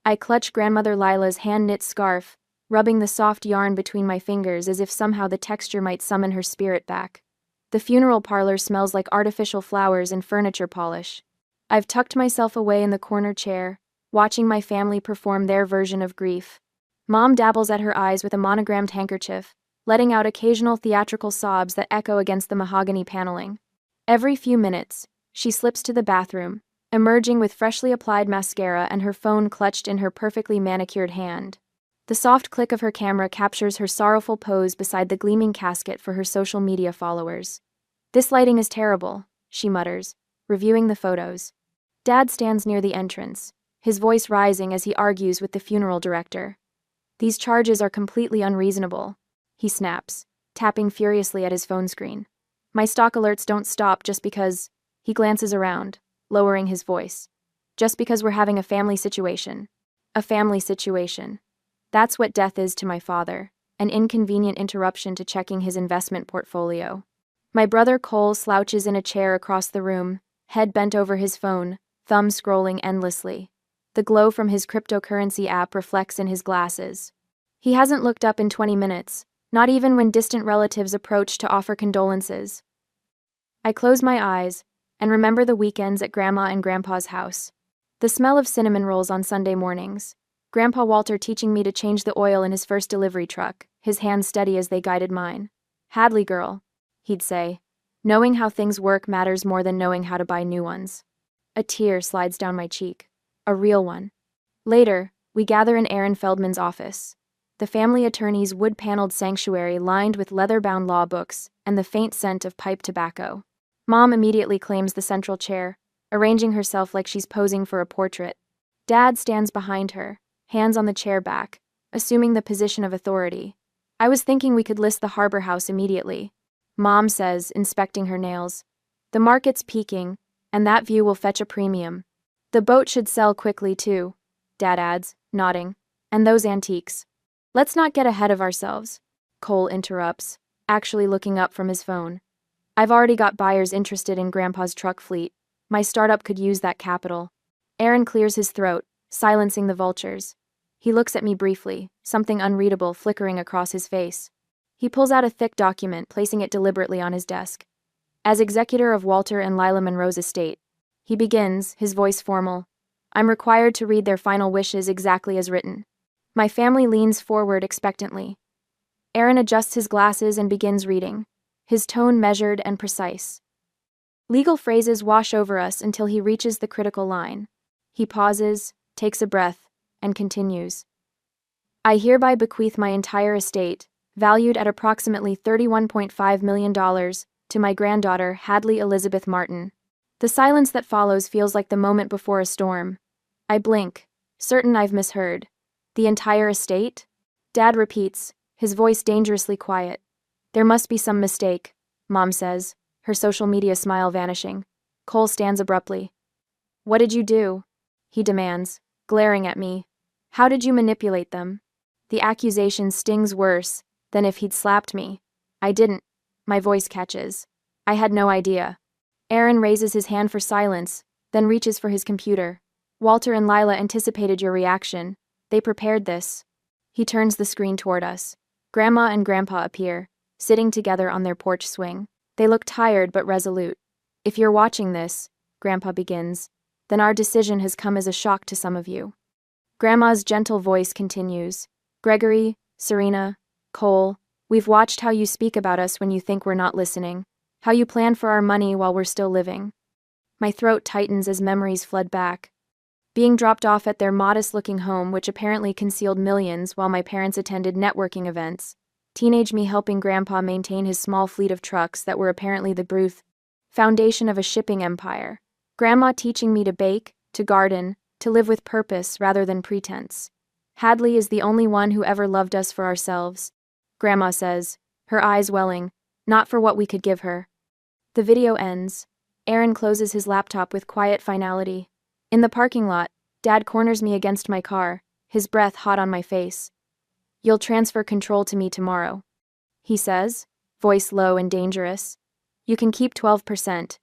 I clutch Grandmother Lila's hand-knit scarf, rubbing the soft yarn between my fingers as if somehow the texture might summon her spirit back. The funeral parlor smells like artificial flowers and furniture polish. I've tucked myself away in the corner chair, watching my family perform their version of grief. Mom dabbles at her eyes with a monogrammed handkerchief, letting out occasional theatrical sobs that echo against the mahogany paneling. Every few minutes, she slips to the bathroom, emerging with freshly applied mascara and her phone clutched in her perfectly manicured hand. The soft click of her camera captures her sorrowful pose beside the gleaming casket for her social media followers. "This lighting is terrible," she mutters, reviewing the photos. Dad stands near the entrance, his voice rising as he argues with the funeral director. "These charges are completely unreasonable," he snaps, tapping furiously at his phone screen. "My stock alerts don't stop just because—" He glances around, lowering his voice. "Just because we're having a family situation. A family situation. That's what death is to my father, an inconvenient interruption to checking his investment portfolio." My brother Cole slouches in a chair across the room, head bent over his phone, thumb scrolling endlessly. The glow from his cryptocurrency app reflects in his glasses. He hasn't looked up in 20 minutes, not even when distant relatives approach to offer condolences. I close my eyes and remember the weekends at Grandma and Grandpa's house. The smell of cinnamon rolls on Sunday mornings. Grandpa Walter teaching me to change the oil in his first delivery truck, his hands steady as they guided mine. "Hadley girl," he'd say. "Knowing how things work matters more than knowing how to buy new ones." A tear slides down my cheek. A real one. Later, we gather in Aaron Feldman's office. The family attorney's wood-paneled sanctuary lined with leather-bound law books and the faint scent of pipe tobacco. Mom immediately claims the central chair, arranging herself like she's posing for a portrait. Dad stands behind her, hands on the chair back, assuming the position of authority. "I was thinking we could list the Harbor House immediately," Mom says, inspecting her nails. "The market's peaking, and that view will fetch a premium. The boat should sell quickly too," Dad adds, nodding. "And those antiques." "Let's not get ahead of ourselves," Cole interrupts, actually looking up from his phone. "I've already got buyers interested in Grandpa's truck fleet. My startup could use that capital." Aaron clears his throat, silencing the vultures. He looks at me briefly, something unreadable flickering across his face. He pulls out a thick document, placing it deliberately on his desk. "As executor of Walter and Lila Monroe's estate," he begins, his voice formal, "I'm required to read their final wishes exactly as written." My family leans forward expectantly. Aaron adjusts his glasses and begins reading, his tone measured and precise. Legal phrases wash over us until he reaches the critical line. He pauses, takes a breath, and continues. "I hereby bequeath my entire estate, valued at approximately $31.5 million, to my granddaughter, Hadley Elizabeth Martin." The silence that follows feels like the moment before a storm. I blink, certain I've misheard. "The entire estate?" Dad repeats, his voice dangerously quiet. "There must be some mistake," Mom says, her social media smile vanishing. Cole stands abruptly. "What did you do?" he demands, glaring at me. "How did you manipulate them?" The accusation stings worse than if he'd slapped me. "I didn't." My voice catches. "I had no idea." Aaron raises his hand for silence, then reaches for his computer. "Walter and Lila anticipated your reaction. They prepared this." He turns the screen toward us. Grandma and Grandpa appear, sitting together on their porch swing. They look tired but resolute. "If you're watching this," Grandpa begins, "then our decision has come as a shock to some of you." Grandma's gentle voice continues. "Gregory, Serena, Cole, we've watched how you speak about us when you think we're not listening, how you plan for our money while we're still living." My throat tightens as memories flood back. Being dropped off at their modest-looking home, which apparently concealed millions while my parents attended networking events. Teenage me helping Grandpa maintain his small fleet of trucks that were apparently the foundation of a shipping empire. Grandma teaching me to bake, to garden, to live with purpose rather than pretense. "Hadley is the only one who ever loved us for ourselves," Grandma says, her eyes welling, "not for what we could give her." The video ends. Aaron closes his laptop with quiet finality. In the parking lot, Dad corners me against my car, his breath hot on my face. "You'll transfer control to me tomorrow," he says, voice low and dangerous. "You can keep 12%.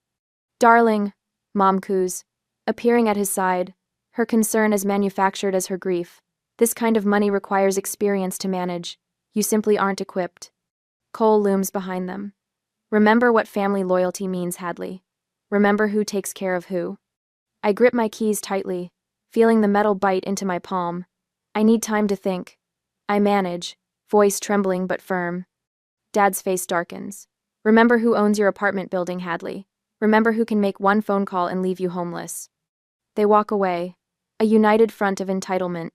"Darling," Mom coos, appearing at his side, her concern as manufactured as her grief. This kind of money requires experience to manage. You simply aren't equipped. Cole looms behind them. Remember what family loyalty means, Hadley. Remember who takes care of who. I grip my keys tightly, feeling the metal bite into my palm. I need time to think. I manage, voice trembling but firm. Dad's face darkens. Remember who owns your apartment building, Hadley. Remember who can make one phone call and leave you homeless. They walk away, a united front of entitlement.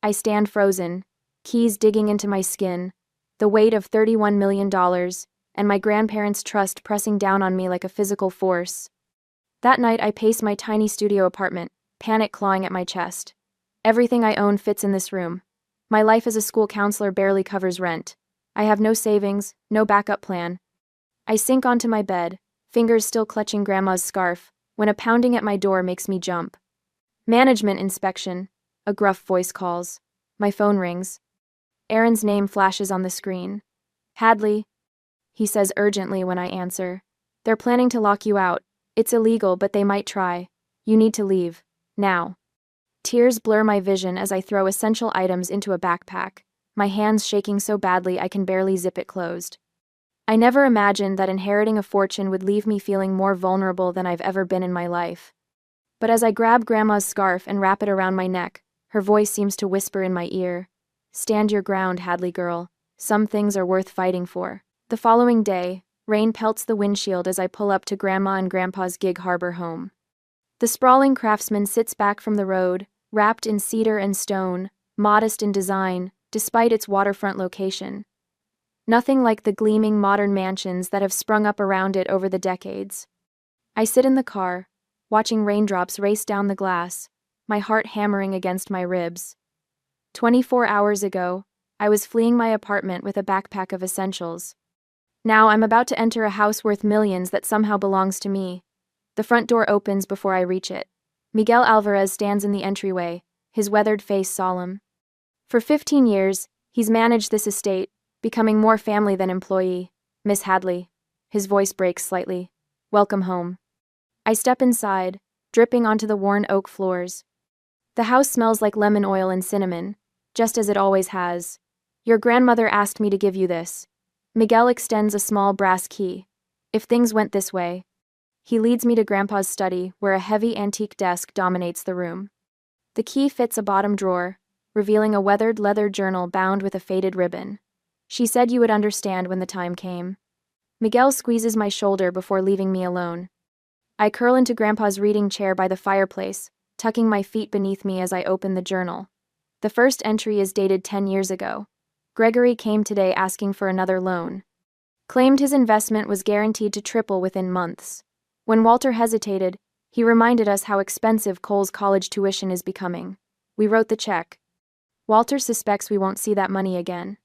I stand frozen, keys digging into my skin, the weight of $31 million, and my grandparents' trust pressing down on me like a physical force. That night I pace my tiny studio apartment, panic clawing at my chest. Everything I own fits in this room. My life as a school counselor barely covers rent. I have no savings, no backup plan. I sink onto my bed, fingers still clutching Grandma's scarf, when a pounding at my door makes me jump. Management inspection, a gruff voice calls. My phone rings. Aaron's name flashes on the screen. Hadley, he says urgently when I answer. They're planning to lock you out. It's illegal, but they might try. You need to leave. Now. Tears blur my vision as I throw essential items into a backpack, my hands shaking so badly I can barely zip it closed. I never imagined that inheriting a fortune would leave me feeling more vulnerable than I've ever been in my life. But as I grab Grandma's scarf and wrap it around my neck, her voice seems to whisper in my ear. Stand your ground, Hadley girl. Some things are worth fighting for. The following day, rain pelts the windshield as I pull up to Grandma and Grandpa's Gig Harbor home. The sprawling craftsman sits back from the road, wrapped in cedar and stone, modest in design, despite its waterfront location. Nothing like the gleaming modern mansions that have sprung up around it over the decades. I sit in the car, watching raindrops race down the glass, my heart hammering against my ribs. 24 hours ago, I was fleeing my apartment with a backpack of essentials. Now I'm about to enter a house worth millions that somehow belongs to me. The front door opens before I reach it. Miguel Alvarez stands in the entryway, his weathered face solemn. For 15 years, he's managed this estate, becoming more family than employee. Miss Hadley. His voice breaks slightly. Welcome home. I step inside, dripping onto the worn oak floors. The house smells like lemon oil and cinnamon, just as it always has. Your grandmother asked me to give you this. Miguel extends a small brass key. If things went this way. He leads me to Grandpa's study, where a heavy antique desk dominates the room. The key fits a bottom drawer, revealing a weathered leather journal bound with a faded ribbon. She said you would understand when the time came. Miguel squeezes my shoulder before leaving me alone. I curl into Grandpa's reading chair by the fireplace, tucking my feet beneath me as I open the journal. The first entry is dated 10 years ago. Gregory came today asking for another loan. Claimed his investment was guaranteed to triple within months. When Walter hesitated, he reminded us how expensive Cole's college tuition is becoming. We wrote the check. Walter suspects we won't see that money again.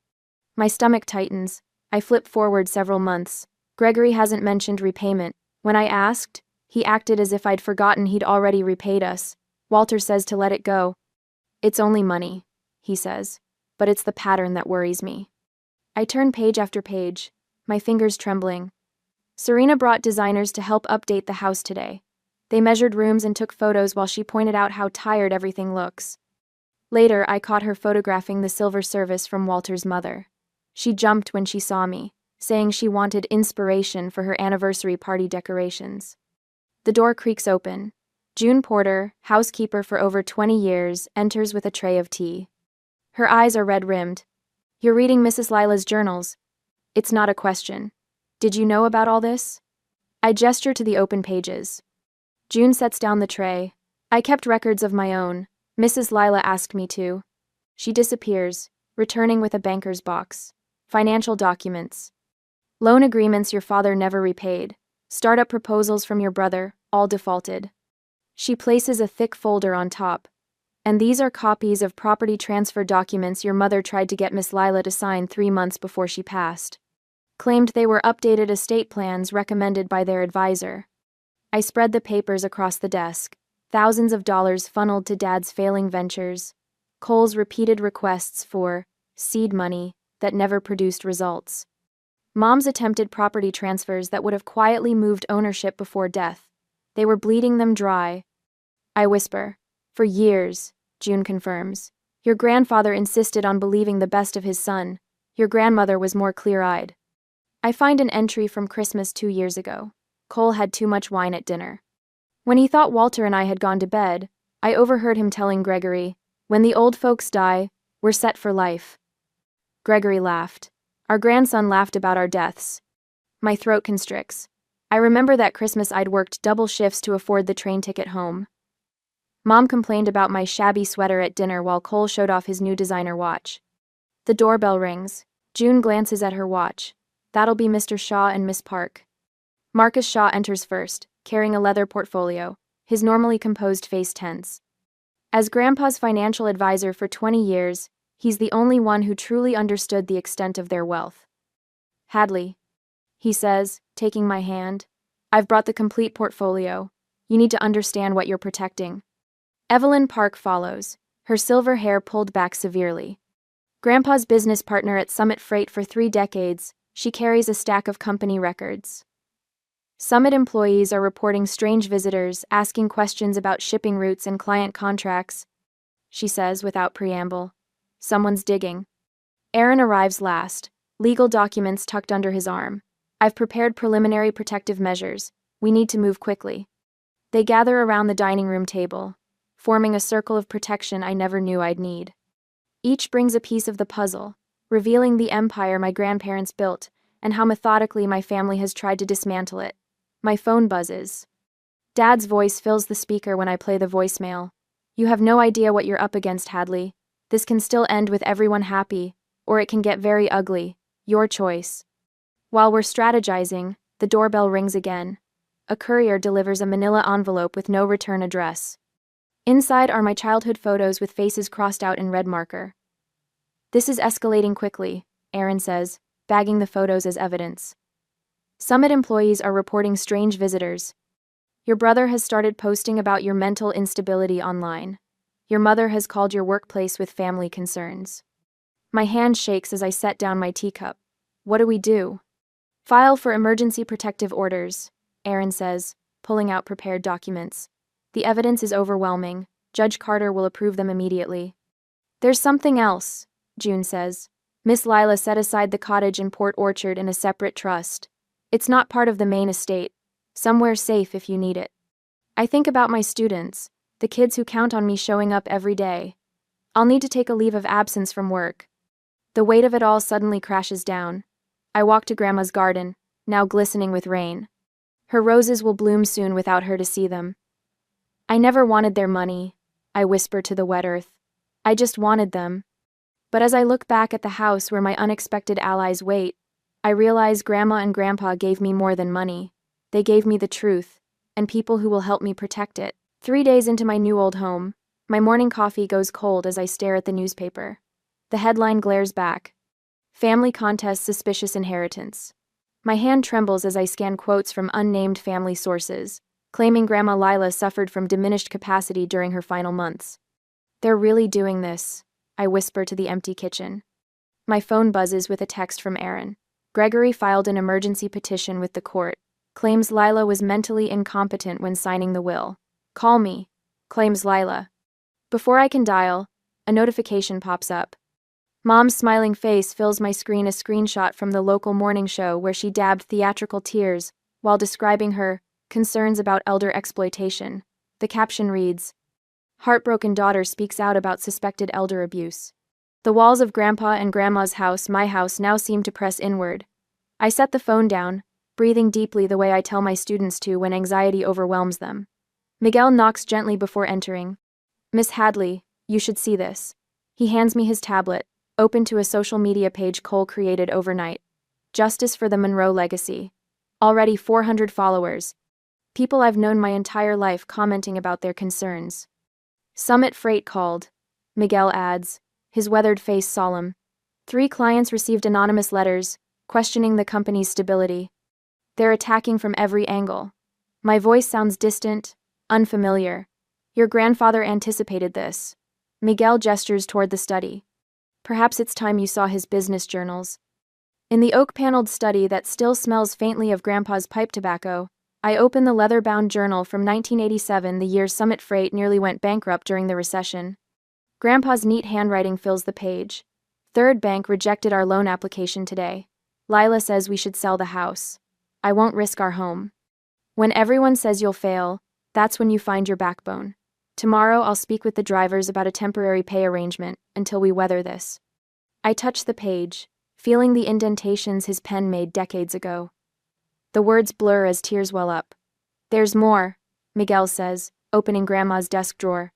My stomach tightens. I flip forward several months. Gregory hasn't mentioned repayment. When I asked, he acted as if I'd forgotten he'd already repaid us. Walter says to let it go. It's only money, he says, but it's the pattern that worries me. I turn page after page, my fingers trembling. Serena brought designers to help update the house today. They measured rooms and took photos while she pointed out how tired everything looks. Later, I caught her photographing the silver service from Walter's mother. She jumped when she saw me, saying she wanted inspiration for her anniversary party decorations. The door creaks open. June Porter, housekeeper for over 20 years, enters with a tray of tea. Her eyes are red-rimmed. You're reading Mrs. Lila's journals. It's not a question. Did you know about all this? I gesture to the open pages. June sets down the tray. I kept records of my own. Mrs. Lila asked me to. She disappears, returning with a banker's box. Financial documents. Loan agreements your father never repaid. Startup proposals from your brother, all defaulted. She places a thick folder on top. And these are copies of property transfer documents your mother tried to get Miss Lila to sign 3 months before she passed. Claimed they were updated estate plans recommended by their advisor. I spread the papers across the desk. Thousands of dollars funneled to Dad's failing ventures. Cole's repeated requests for seed money that never produced results. Mom's attempted property transfers that would have quietly moved ownership before death. They were bleeding them dry. I whisper, For years, June confirms. Your grandfather insisted on believing the best of his son. Your grandmother was more clear-eyed. I find an entry from Christmas 2 years ago. Cole had too much wine at dinner. When he thought Walter and I had gone to bed, I overheard him telling Gregory, "When the old folks die, we're set for life." Gregory laughed. Our grandson laughed about our deaths. My throat constricts. I remember that Christmas I'd worked double shifts to afford the train ticket home. Mom complained about my shabby sweater at dinner while Cole showed off his new designer watch. The doorbell rings. June glances at her watch. That'll be Mr. Shaw and Miss Park. Marcus Shaw enters first, carrying a leather portfolio, his normally composed face tense. As Grandpa's financial advisor for 20 years, he's the only one who truly understood the extent of their wealth. "Hadley," he says, taking my hand, "I've brought the complete portfolio. You need to understand what you're protecting." Evelyn Park follows, her silver hair pulled back severely. Grandpa's business partner at Summit Freight for 3 decades, she carries a stack of company records. Summit employees are reporting strange visitors, asking questions about shipping routes and client contracts. She says without preamble, "Someone's digging." Aaron arrives last, legal documents tucked under his arm. "I've prepared preliminary protective measures. We need to move quickly." They gather around the dining room table, forming a circle of protection I never knew I'd need. Each brings a piece of the puzzle, revealing the empire my grandparents built and how methodically my family has tried to dismantle it. My phone buzzes. Dad's voice fills the speaker when I play the voicemail. "You have no idea what you're up against, Hadley. This can still end with everyone happy, or it can get very ugly. Your choice." While we're strategizing, the doorbell rings again. A courier delivers a manila envelope with no return address. Inside are my childhood photos with faces crossed out in red marker. "This is escalating quickly," Aaron says, bagging the photos as evidence. "Summit employees are reporting strange visitors. Your brother has started posting about your mental instability online. Your mother has called your workplace with family concerns." My hand shakes as I set down my teacup. What do we do? "File for emergency protective orders," Aaron says, pulling out prepared documents. "The evidence is overwhelming. Judge Carter will approve them immediately." "There's something else," June says. "Miss Lila set aside the cottage in Port Orchard in a separate trust. It's not part of the main estate. Somewhere safe if you need it." I think about my students, the kids who count on me showing up every day. I'll need to take a leave of absence from work. The weight of it all suddenly crashes down. I walk to Grandma's garden, now glistening with rain. Her roses will bloom soon without her to see them. "I never wanted their money," I whisper to the wet earth. "I just wanted them." But as I look back at the house where my unexpected allies wait, I realize Grandma and Grandpa gave me more than money. They gave me the truth, and people who will help me protect it. 3 days into my new old home, my morning coffee goes cold as I stare at the newspaper. The headline glares back. "Family Contest Suspicious Inheritance." My hand trembles as I scan quotes from unnamed family sources, claiming Grandma Lila suffered from diminished capacity during her final months. "They're really doing this," I whisper to the empty kitchen. My phone buzzes with a text from Aaron. "Gregory filed an emergency petition with the court. Claims Lila was mentally incompetent when signing the will. Call me," claims Lila. Before I can dial, a notification pops up. Mom's smiling face fills my screen, a screenshot from the local morning show where she dabbed theatrical tears while describing her concerns about elder exploitation. The caption reads, "Heartbroken daughter speaks out about suspected elder abuse." The walls of Grandpa and Grandma's house, my house, now seem to press inward. I set the phone down, breathing deeply the way I tell my students to when anxiety overwhelms them. Miguel knocks gently before entering. "Miss Hadley, you should see this." He hands me his tablet, open to a social media page Cole created overnight. "Justice for the Monroe Legacy." Already 400 followers. People I've known my entire life commenting about their concerns. "Summit Freight called," Miguel adds, his weathered face solemn. 3 clients received anonymous letters, questioning the company's stability. They're attacking from every angle. My voice sounds distant, unfamiliar. "Your grandfather anticipated this." Miguel gestures toward the study. "Perhaps it's time you saw his business journals." In the oak-paneled study that still smells faintly of Grandpa's pipe tobacco, I open the leather-bound journal from 1987, the year Summit Freight nearly went bankrupt during the recession. Grandpa's neat handwriting fills the page. Third bank rejected our loan application today. Lila says we should sell the house. I won't risk our home. When everyone says you'll fail, that's when you find your backbone. Tomorrow I'll speak with the drivers about a temporary pay arrangement until we weather this. I touch the page, feeling the indentations his pen made decades ago. The words blur as tears well up. There's more, Miguel says, opening Grandma's desk drawer.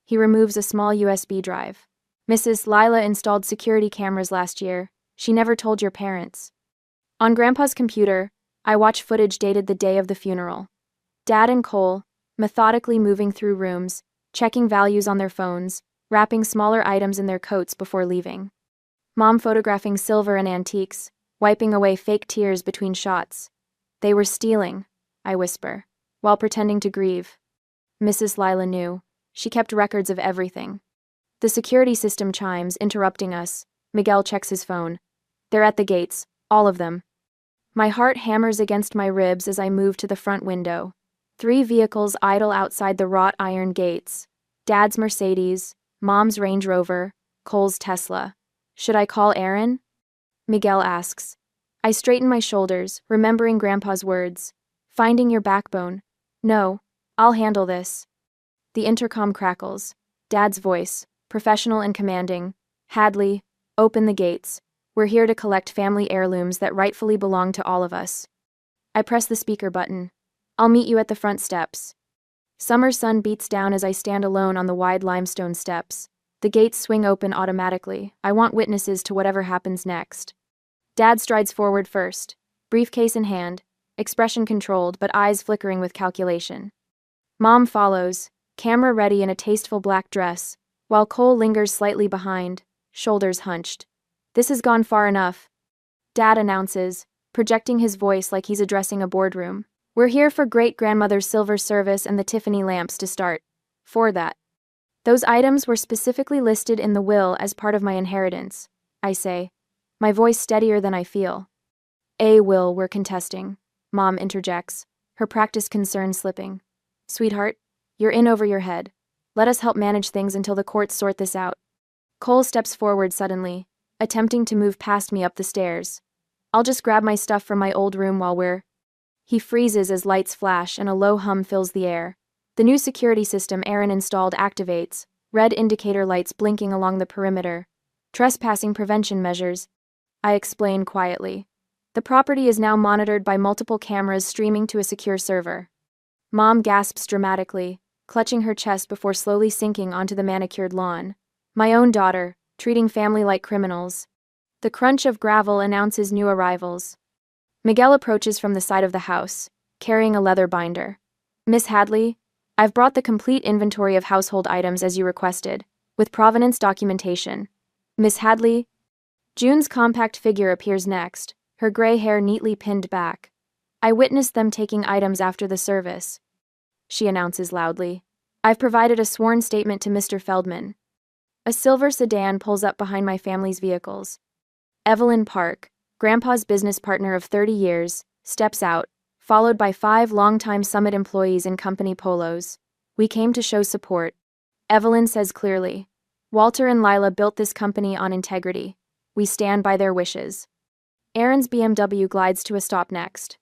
He removes a small USB drive. Mrs. Lila installed security cameras last year. She never told your parents. On Grandpa's computer, I watch footage dated the day of the funeral. Dad and Cole, methodically moving through rooms, checking values on their phones, wrapping smaller items in their coats before leaving. Mom photographing silver and antiques, wiping away fake tears between shots. They were stealing, I whisper, while pretending to grieve. Mrs. Lila knew. She kept records of everything. The security system chimes, interrupting us. Miguel checks his phone. They're at the gates, all of them. My heart hammers against my ribs as I move to the front window. 3 vehicles idle outside the wrought iron gates. Dad's Mercedes, Mom's Range Rover, Cole's Tesla. Should I call Aaron? Miguel asks. I straighten my shoulders, remembering Grandpa's words. Finding your backbone. No, I'll handle this. The intercom crackles. Dad's voice, professional and commanding. Hadley, open the gates. We're here to collect family heirlooms that rightfully belong to all of us. I press the speaker button. I'll meet you at the front steps. Summer sun beats down as I stand alone on the wide limestone steps. The gates swing open automatically. I want witnesses to whatever happens next. Dad strides forward first, briefcase in hand, expression controlled but eyes flickering with calculation. Mom follows, camera ready in a tasteful black dress, while Cole lingers slightly behind, shoulders hunched. This has gone far enough. Dad announces, projecting his voice like he's addressing a boardroom. We're here for great-grandmother's silver service and the Tiffany lamps to start. For that. Those items were specifically listed in the will as part of my inheritance, I say, my voice steadier than I feel. A will we're contesting, Mom interjects, her practice concern slipping. Sweetheart, you're in over your head. Let us help manage things until the courts sort this out. Cole steps forward suddenly, attempting to move past me up the stairs. I'll just grab my stuff from my old room while we're... He freezes as lights flash and a low hum fills the air. The new security system Aaron installed activates, red indicator lights blinking along the perimeter. Trespassing prevention measures, I explain quietly. The property is now monitored by multiple cameras streaming to a secure server. Mom gasps dramatically, clutching her chest before slowly sinking onto the manicured lawn. My own daughter, treating family like criminals. The crunch of gravel announces new arrivals. Miguel approaches from the side of the house, carrying a leather binder. Miss Hadley, I've brought the complete inventory of household items as you requested, with provenance documentation. Miss Hadley? June's compact figure appears next, her gray hair neatly pinned back. I witnessed them taking items after the service. She announces loudly. I've provided a sworn statement to Mr. Feldman. A silver sedan pulls up behind my family's vehicles. Evelyn Park, Grandpa's business partner of 30 years, steps out, followed by 5 longtime Summit employees in company polos. We came to show support. Evelyn says clearly. Walter and Lila built this company on integrity. We stand by their wishes. Aaron's BMW glides to a stop next.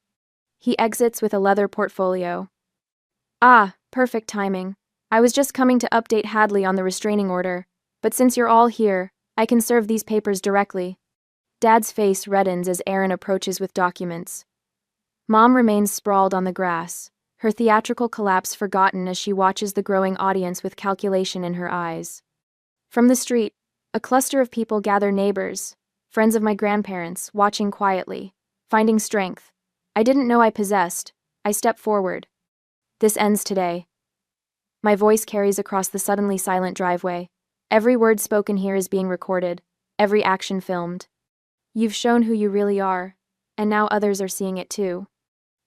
He exits with a leather portfolio. Ah, perfect timing. I was just coming to update Hadley on the restraining order, but since you're all here, I can serve these papers directly. Dad's face reddens as Aaron approaches with documents. Mom remains sprawled on the grass, her theatrical collapse forgotten as she watches the growing audience with calculation in her eyes. From the street, a cluster of people gather, neighbors, friends of my grandparents, watching quietly, finding strength. I didn't know I possessed. I step forward. This ends today. My voice carries across the suddenly silent driveway. Every word spoken here is being recorded, every action filmed. You've shown who you really are, and now others are seeing it too.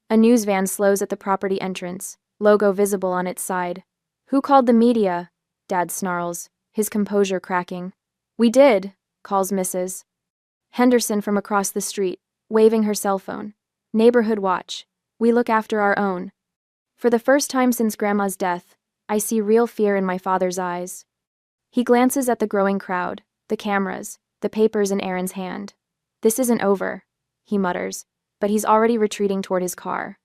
A news van slows at the property entrance, logo visible on its side. Who called the media? Dad snarls, his composure cracking. We did, calls Mrs. Henderson from across the street, waving her cell phone. Neighborhood watch. We look after our own. For the first time since Grandma's death, I see real fear in my father's eyes. He glances at the growing crowd, the cameras, the papers in Aaron's hand. This isn't over, he mutters, but he's already retreating toward his car.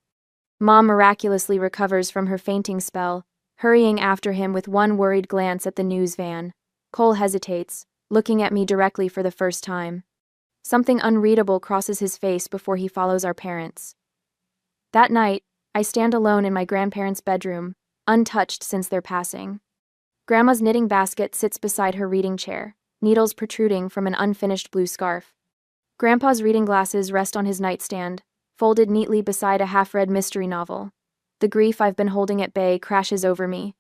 Mom miraculously recovers from her fainting spell, hurrying after him with one worried glance at the news van. Cole hesitates, looking at me directly for the first time. Something unreadable crosses his face before he follows our parents. That night, I stand alone in my grandparents' bedroom, untouched since their passing. Grandma's knitting basket sits beside her reading chair, needles protruding from an unfinished blue scarf. Grandpa's reading glasses rest on his nightstand, folded neatly beside a half-read mystery novel. The grief I've been holding at bay crashes over me.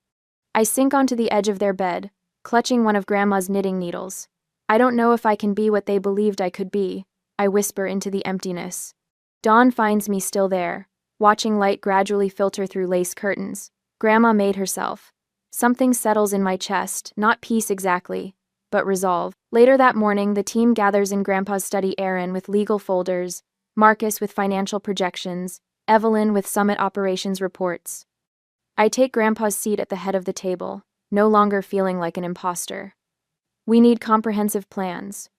I sink onto the edge of their bed, clutching one of Grandma's knitting needles. I don't know if I can be what they believed I could be, I whisper into the emptiness. Dawn finds me still there, watching light gradually filter through lace curtains. Grandma made herself. Something settles in my chest, not peace exactly, but resolve. Later that morning, the team gathers in Grandpa's study, Aaron with legal folders, Marcus with financial projections, Evelyn with summit operations reports. I take Grandpa's seat at the head of the table, no longer feeling like an imposter. We need comprehensive plans.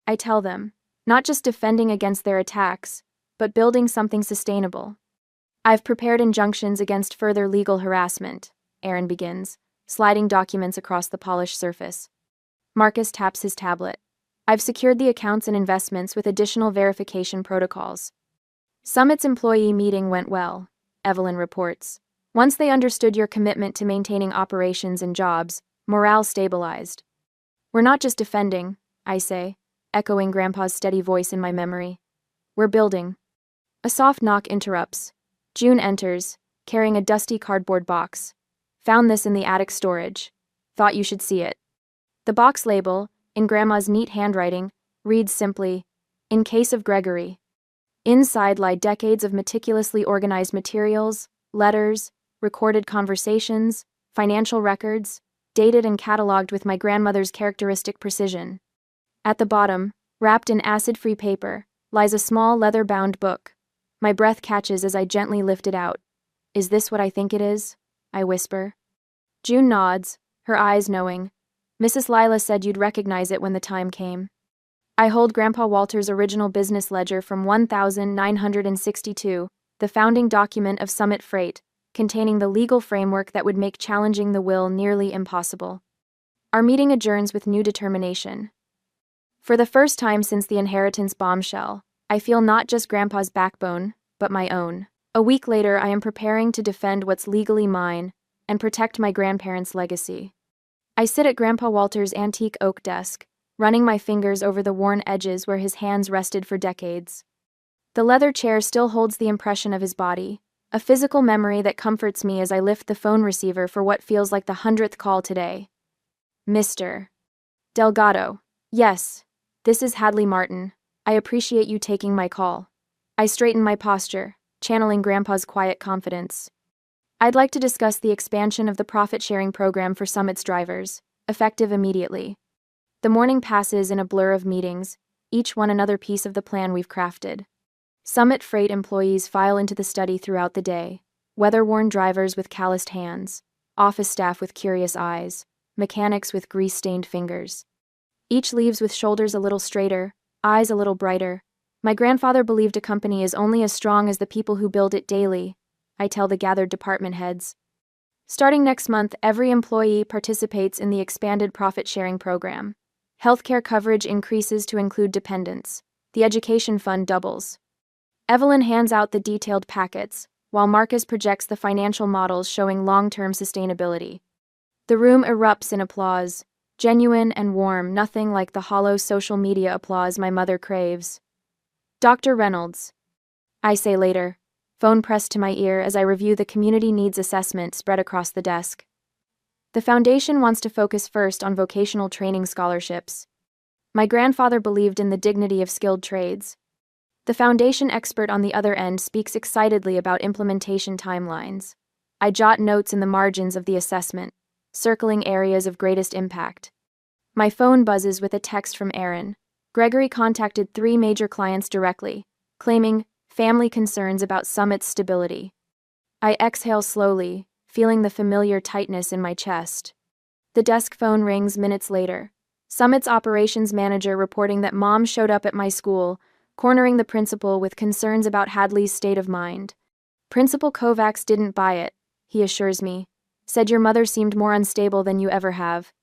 I tell them, not just defending against their attacks, but building something sustainable. I've prepared injunctions against further legal harassment, Aaron begins, sliding documents across the polished surface. Marcus taps his tablet. I've secured the accounts and investments with additional verification protocols. Summit's employee meeting went well, Evelyn reports. Once they understood your commitment to maintaining operations and jobs, morale stabilized. We're not just defending, I say, echoing Grandpa's steady voice in my memory. We're building. A soft knock interrupts. June enters, carrying a dusty cardboard box. Found this in the attic storage. Thought you should see it. The box label, in Grandma's neat handwriting, reads simply, "In case of Gregory." Inside lie decades of meticulously organized materials, letters, recorded conversations, financial records, dated and cataloged with my grandmother's characteristic precision. At the bottom, wrapped in acid-free paper, lies a small leather-bound book. My breath catches as I gently lift it out. Is this what I think it is? I whisper. June nods, her eyes knowing. Mrs. Lila said you'd recognize it when the time came. I hold Grandpa Walter's original business ledger from 1962, the founding document of Summit Freight, containing the legal framework that would make challenging the will nearly impossible. Our meeting adjourns with new determination. For the first time since the inheritance bombshell, I feel not just Grandpa's backbone, but my own. A week later, I am preparing to defend what's legally mine and protect my grandparents' legacy. I sit at Grandpa Walter's antique oak desk, running my fingers over the worn edges where his hands rested for decades. The leather chair still holds the impression of his body, a physical memory that comforts me as I lift the phone receiver for what feels like the 100th call today. Mr. Delgado. Yes, this is Hadley Martin. I appreciate you taking my call. I straighten my posture, channeling Grandpa's quiet confidence. I'd like to discuss the expansion of the profit-sharing program for Summit's drivers, effective immediately. The morning passes in a blur of meetings, each one another piece of the plan we've crafted. Summit Freight employees file into the study throughout the day, weather-worn drivers with calloused hands, office staff with curious eyes, mechanics with grease-stained fingers. Each leaves with shoulders a little straighter, eyes a little brighter. My grandfather believed a company is only as strong as the people who build it daily, I tell the gathered department heads. Starting next month, every employee participates in the expanded profit-sharing program. Healthcare coverage increases to include dependents. The education fund doubles. Evelyn hands out the detailed packets, while Marcus projects the financial models showing long-term sustainability. The room erupts in applause, genuine and warm, nothing like the hollow social media applause my mother craves. Dr. Reynolds, I say later, phone pressed to my ear as I review the community needs assessment spread across the desk. The foundation wants to focus first on vocational training scholarships. My grandfather believed in the dignity of skilled trades. The foundation expert on the other end speaks excitedly about implementation timelines. I jot notes in the margins of the assessment, circling areas of greatest impact. My phone buzzes with a text from Aaron. Gregory contacted 3 major clients directly, claiming family concerns about Summit's stability. I exhale slowly, feeling the familiar tightness in my chest. The desk phone rings minutes later. Summit's operations manager reporting that Mom showed up at my school, cornering the principal with concerns about Hadley's state of mind. Principal Kovacs didn't buy it, he assures me. Said your mother seemed more unstable than you ever have.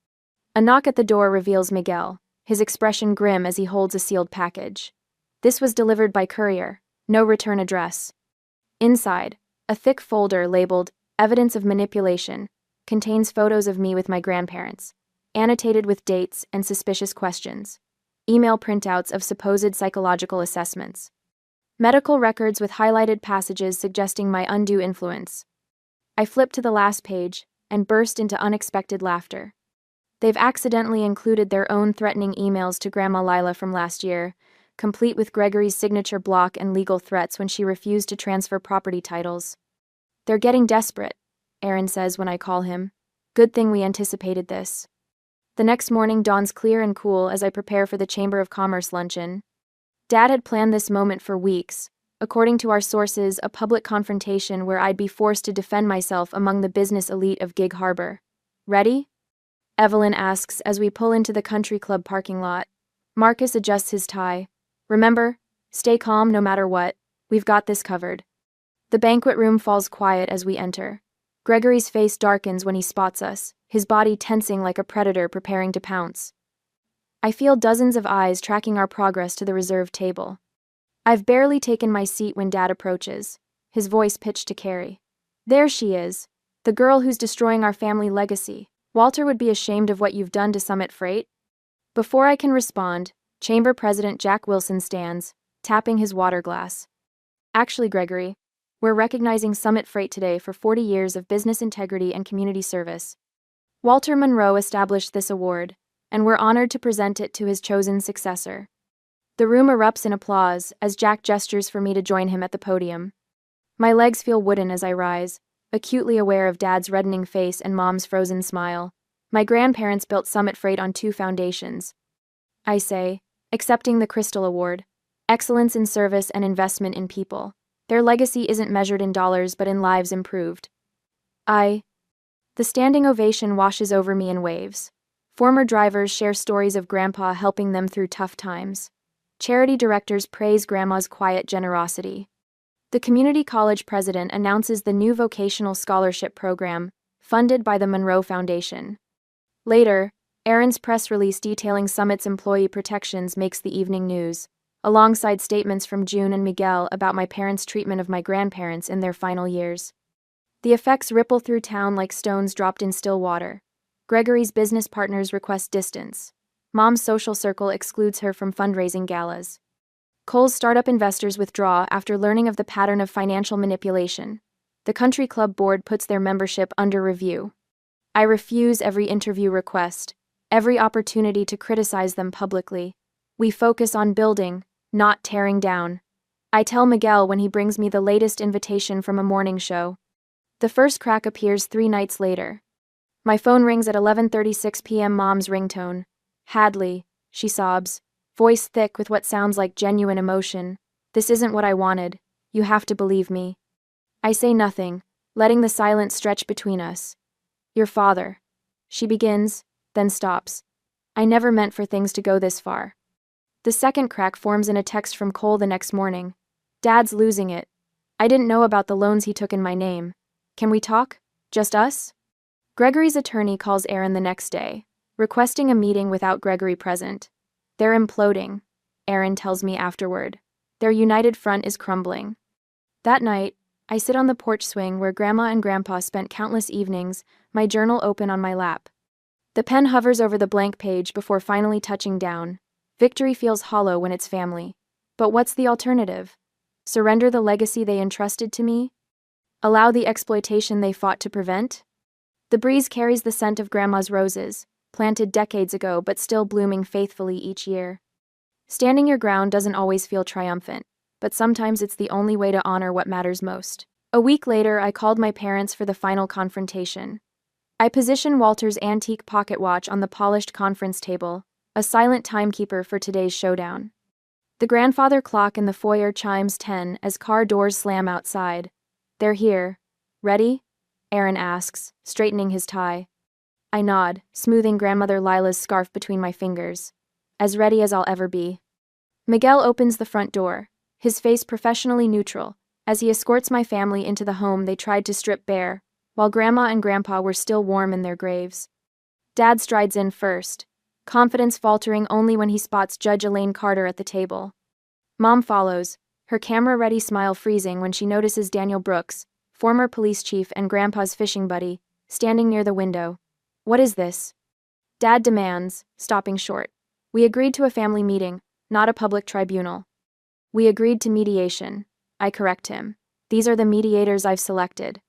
A knock at the door reveals Miguel, his expression grim as he holds a sealed package. This was delivered by courier, no return address. Inside, a thick folder labeled Evidence of Manipulation contains photos of me with my grandparents, annotated with dates and suspicious questions. Email printouts of supposed psychological assessments. Medical records with highlighted passages suggesting my undue influence. I flip to the last page and burst into unexpected laughter. They've accidentally included their own threatening emails to Grandma Lila from last year, complete with Gregory's signature block and legal threats when she refused to transfer property titles. They're getting desperate, Aaron says when I call him. Good thing we anticipated this. The next morning dawns clear and cool as I prepare for the Chamber of Commerce luncheon. Dad had planned this moment for weeks, according to our sources, a public confrontation where I'd be forced to defend myself among the business elite of Gig Harbor. Ready? Evelyn asks as we pull into the country club parking lot. Marcus adjusts his tie. Remember, stay calm no matter what, we've got this covered. The banquet room falls quiet as we enter. Gregory's face darkens when he spots us, his body tensing like a predator preparing to pounce. I feel dozens of eyes tracking our progress to the reserved table. I've barely taken my seat when Dad approaches, his voice pitched to Carrie. There she is, the girl who's destroying our family legacy. Walter would be ashamed of what you've done to Summit Freight. Before I can respond, Chamber President Jack Wilson stands, tapping his water glass. Actually, Gregory, we're recognizing Summit Freight today for 40 years of business integrity and community service. Walter Monroe established this award, and we're honored to present it to his chosen successor. The room erupts in applause as Jack gestures for me to join him at the podium. My legs feel wooden as I rise, acutely aware of Dad's reddening face and Mom's frozen smile. My grandparents built Summit Freight on 2 foundations. I say, accepting the Crystal Award, excellence in service and investment in people. Their legacy isn't measured in dollars but in lives improved. The standing ovation washes over me in waves. Former drivers share stories of Grandpa helping them through tough times. Charity directors praise Grandma's quiet generosity. The community college president announces the new vocational scholarship program, funded by the Monroe Foundation. Later, Aaron's press release detailing Summit's employee protections makes the evening news, alongside statements from June and Miguel about my parents' treatment of my grandparents in their final years. The effects ripple through town like stones dropped in still water. Gregory's business partners request distance. Mom's social circle excludes her from fundraising galas. Cole's startup investors withdraw after learning of the pattern of financial manipulation. The country club board puts their membership under review. I refuse every interview request, every opportunity to criticize them publicly. We focus on building, not tearing down. I tell Miguel when he brings me the latest invitation from a morning show. The first crack appears 3 nights later. My phone rings at 11:36 p.m. Mom's ringtone. Hadley, she sobs, voice thick with what sounds like genuine emotion. This isn't what I wanted. You have to believe me. I say nothing, letting the silence stretch between us. Your father. She begins, then stops. I never meant for things to go this far. The second crack forms in a text from Cole the next morning. Dad's losing it. I didn't know about the loans he took in my name. Can we talk? Just us? Gregory's attorney calls Aaron the next day, requesting a meeting without Gregory present. They're imploding, Aaron tells me afterward. Their united front is crumbling. That night, I sit on the porch swing where Grandma and Grandpa spent countless evenings, my journal open on my lap. The pen hovers over the blank page before finally touching down. Victory feels hollow when it's family. But what's the alternative? Surrender the legacy they entrusted to me? Allow the exploitation they fought to prevent? The breeze carries the scent of Grandma's roses, planted decades ago but still blooming faithfully each year. Standing your ground doesn't always feel triumphant, but sometimes it's the only way to honor what matters most. A week later, I called my parents for the final confrontation. I position Walter's antique pocket watch on the polished conference table, a silent timekeeper for today's showdown. The grandfather clock in the foyer chimes 10 as car doors slam outside. They're here. Ready? Aaron asks, straightening his tie. I nod, smoothing grandmother Lila's scarf between my fingers. As ready as I'll ever be. Miguel opens the front door, his face professionally neutral, as he escorts my family into the home they tried to strip bare, while Grandma and Grandpa were still warm in their graves. Dad strides in first, confidence faltering only when he spots Judge Elaine Carter at the table. Mom follows, her camera-ready smile freezing when she notices Daniel Brooks, former police chief and Grandpa's fishing buddy, standing near the window. What is this? Dad demands, stopping short. We agreed to a family meeting, not a public tribunal. We agreed to mediation. I correct him. These are the mediators I've selected.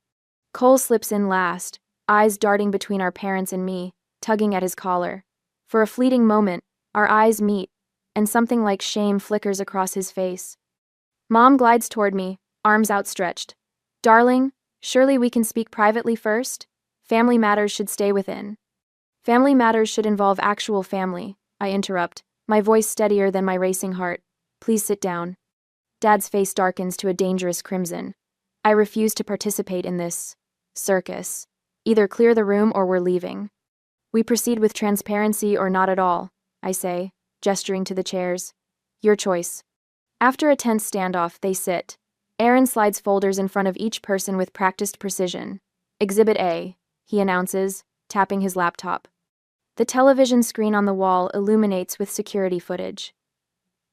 Cole slips in last, eyes darting between our parents and me, tugging at his collar. For a fleeting moment, our eyes meet, and something like shame flickers across his face. Mom glides toward me, arms outstretched. Darling, surely we can speak privately first? Family matters should stay within. Family matters should involve actual family, I interrupt, my voice steadier than my racing heart. Please sit down. Dad's face darkens to a dangerous crimson. I refuse to participate in this circus. Either clear the room or we're leaving. We proceed with transparency or not at all, I say, gesturing to the chairs. Your choice. After a tense standoff, they sit. Aaron slides folders in front of each person with practiced precision. Exhibit A, he announces, tapping his laptop. The television screen on the wall illuminates with security footage.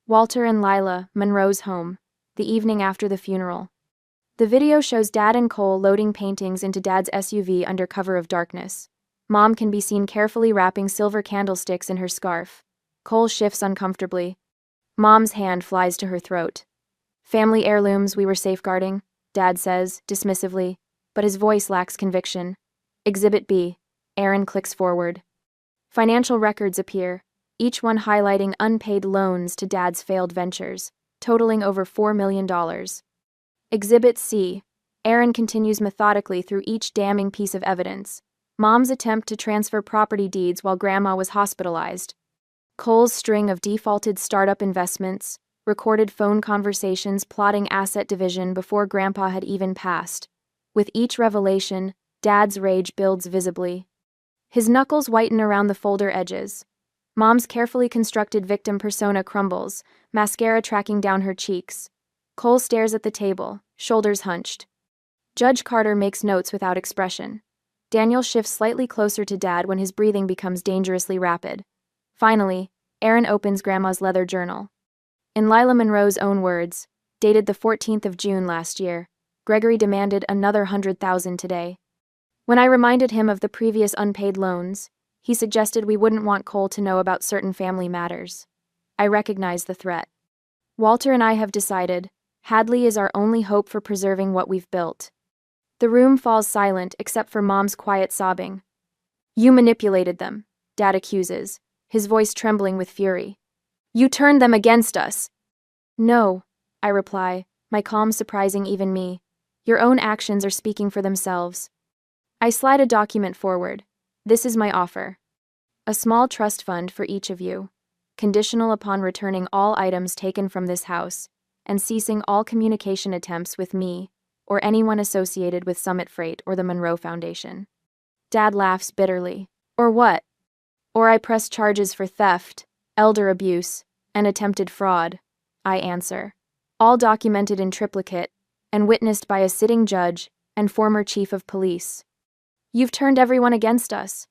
Walter and Lila, Monroe's home, the evening after the funeral. The video shows Dad and Cole loading paintings into Dad's SUV under cover of darkness. Mom can be seen carefully wrapping silver candlesticks in her scarf. Cole shifts uncomfortably. Mom's hand flies to her throat. Family heirlooms we were safeguarding, Dad says, dismissively, but his voice lacks conviction. Exhibit B. Aaron clicks forward. Financial records appear, each one highlighting unpaid loans to Dad's failed ventures, totaling over $4 million. Exhibit C. Aaron continues methodically through each damning piece of evidence. Mom's attempt to transfer property deeds while Grandma was hospitalized. Cole's string of defaulted startup investments, recorded phone conversations plotting asset division before Grandpa had even passed. With each revelation, Dad's rage builds visibly. His knuckles whiten around the folder edges. Mom's carefully constructed victim persona crumbles, mascara tracking down her cheeks. Cole stares at the table, shoulders hunched. Judge Carter makes notes without expression. Daniel shifts slightly closer to Dad when his breathing becomes dangerously rapid. Finally, Aaron opens Grandma's leather journal. In Lila Monroe's own words, dated the 14th of June last year, Gregory demanded another $100,000 today. When I reminded him of the previous unpaid loans, he suggested we wouldn't want Cole to know about certain family matters. I recognize the threat. Walter and I have decided, Hadley is our only hope for preserving what we've built. The room falls silent except for Mom's quiet sobbing. You manipulated them, Dad accuses, his voice trembling with fury. You turned them against us. No, I reply, my calm surprising even me. Your own actions are speaking for themselves. I slide a document forward. This is my offer. A small trust fund for each of you, conditional upon returning all items taken from this house, and ceasing all communication attempts with me, or anyone associated with Summit Freight or the Monroe Foundation. Dad laughs bitterly. Or what? Or I press charges for theft, elder abuse, and attempted fraud, I answer. All documented in triplicate, and witnessed by a sitting judge and former chief of police. You've turned everyone against us.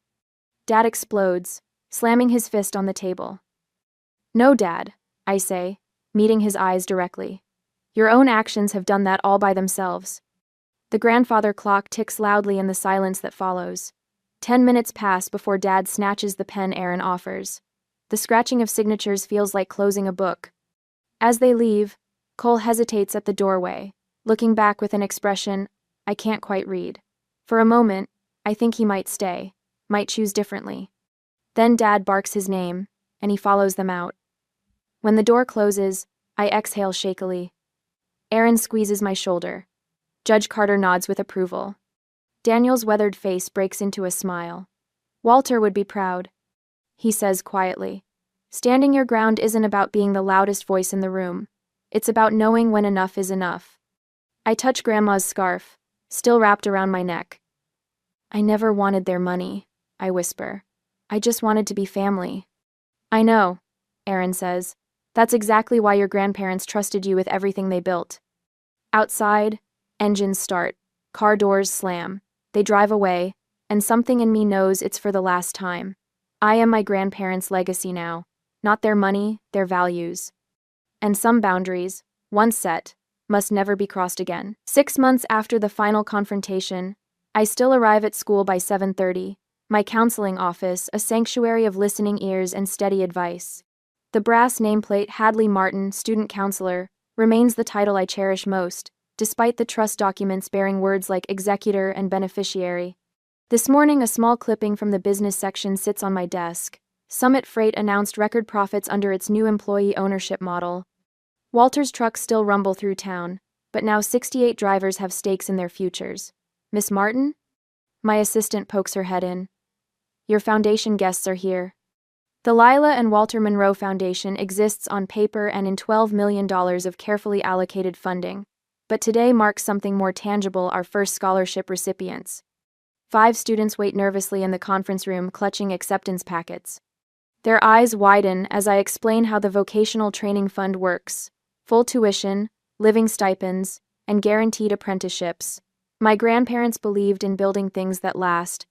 Dad explodes, slamming his fist on the table. No, Dad, I say, meeting his eyes directly. Your own actions have done that all by themselves. The grandfather clock ticks loudly in the silence that follows. 10 minutes pass before Dad snatches the pen Aaron offers. The scratching of signatures feels like closing a book. As they leave, Cole hesitates at the doorway, looking back with an expression I can't quite read. For a moment, I think he might stay, might choose differently. Then Dad barks his name, and he follows them out. When the door closes, I exhale shakily. Aaron squeezes my shoulder. Judge Carter nods with approval. Daniel's weathered face breaks into a smile. Walter would be proud, he says quietly. Standing your ground isn't about being the loudest voice in the room. It's about knowing when enough is enough. I touch Grandma's scarf, still wrapped around my neck. I never wanted their money, I whisper. I just wanted to be family. I know, Aaron says. That's exactly why your grandparents trusted you with everything they built. Outside, engines start, car doors slam, they drive away, and something in me knows it's for the last time. I am my grandparents' legacy now, not their money, their values. And some boundaries, once set, must never be crossed again. 6 months after the final confrontation, I still arrive at school by 7:30, my counseling office, a sanctuary of listening ears and steady advice. The brass nameplate Hadley Martin, student counselor, remains the title I cherish most, despite the trust documents bearing words like executor and beneficiary. This morning, a small clipping from the business section sits on my desk. Summit Freight announced record profits under its new employee ownership model. Walter's trucks still rumble through town, but now 68 drivers have stakes in their futures. Miss Martin? My assistant pokes her head in. Your foundation guests are here. The Lila and Walter Monroe Foundation exists on paper and in $12 million of carefully allocated funding, but today marks something more tangible: our first scholarship recipients. 5 students wait nervously in the conference room, clutching acceptance packets. Their eyes widen as I explain how the Vocational Training Fund works: full tuition, living stipends, and guaranteed apprenticeships. My grandparents believed in building things that last.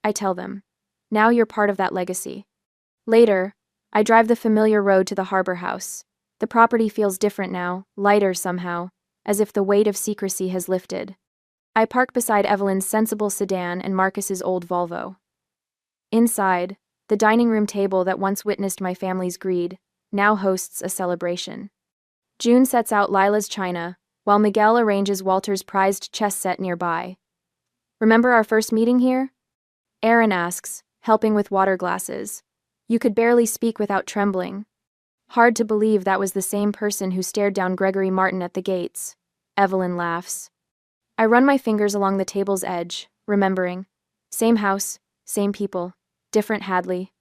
I tell them, now you're part of that legacy. Later, I drive the familiar road to the harbor house. The property feels different now, lighter somehow, as if the weight of secrecy has lifted. I park beside Evelyn's sensible sedan and Marcus's old Volvo. Inside, the dining room table that once witnessed my family's greed now hosts a celebration. June sets out Lila's china, while Miguel arranges Walter's prized chess set nearby. Remember our first meeting here? Aaron asks, helping with water glasses. You could barely speak without trembling. Hard to believe that was the same person who stared down Gregory Martin at the gates. Evelyn laughs. I run my fingers along the table's edge, remembering. Same house, same people, different Hadley.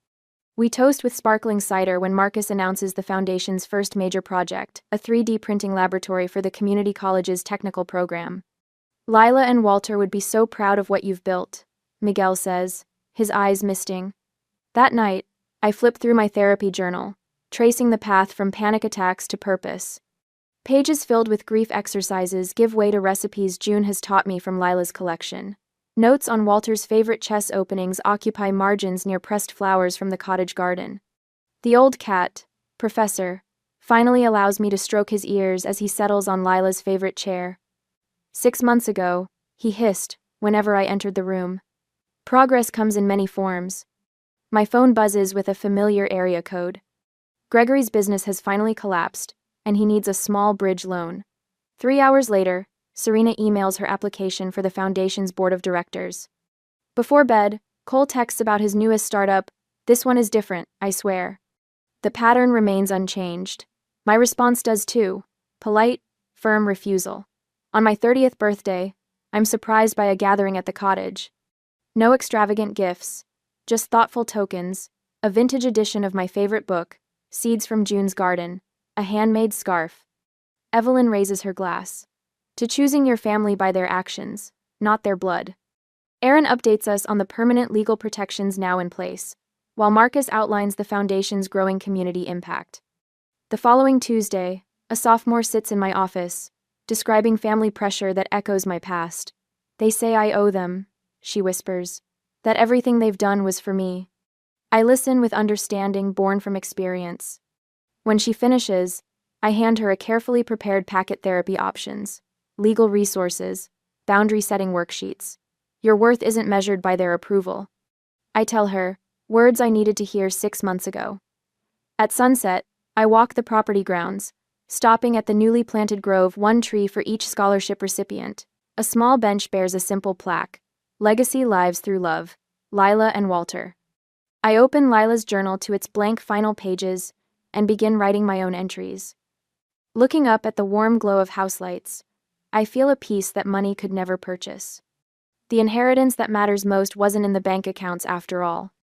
We toast with sparkling cider when Marcus announces the Foundation's first major project, a 3D printing laboratory for the community college's technical program. Lila and Walter would be so proud of what you've built, Miguel says, his eyes misting. That night, I flip through my therapy journal, tracing the path from panic attacks to purpose. Pages filled with grief exercises give way to recipes June has taught me from Lila's collection. Notes on Walter's favorite chess openings occupy margins near pressed flowers from the cottage garden. The old cat, Professor, finally allows me to stroke his ears as he settles on Lila's favorite chair. 6 months ago, he hissed whenever I entered the room. Progress comes in many forms. My phone buzzes with a familiar area code. Gregory's business has finally collapsed, and he needs a small bridge loan. 3 hours later, Serena emails her application for the Foundation's board of directors. Before bed, Cole texts about his newest startup. This one is different, I swear. The pattern remains unchanged. My response does too. Polite, firm refusal. On my 30th birthday, I'm surprised by a gathering at the cottage. No extravagant gifts, just thoughtful tokens, a vintage edition of my favorite book, Seeds from June's Garden, a handmade scarf. Evelyn raises her glass. To choosing your family by their actions, not their blood. Aaron updates us on the permanent legal protections now in place, while Marcus outlines the Foundation's growing community impact. The following Tuesday, a sophomore sits in my office, describing family pressure that echoes my past. They say I owe them, she whispers, that everything they've done was for me. I listen with understanding born from experience. When she finishes, I hand her a carefully prepared packet: therapy options, legal resources, boundary-setting worksheets. Your worth isn't measured by their approval. I tell her, words I needed to hear 6 months ago. At sunset, I walk the property grounds, stopping at the newly planted grove, 1 tree for each scholarship recipient. A small bench bears a simple plaque: Legacy Lives Through Love, Lila and Walter. I open Lila's journal to its blank final pages and begin writing my own entries. Looking up at the warm glow of house lights, I feel a peace that money could never purchase. The inheritance that matters most wasn't in the bank accounts after all.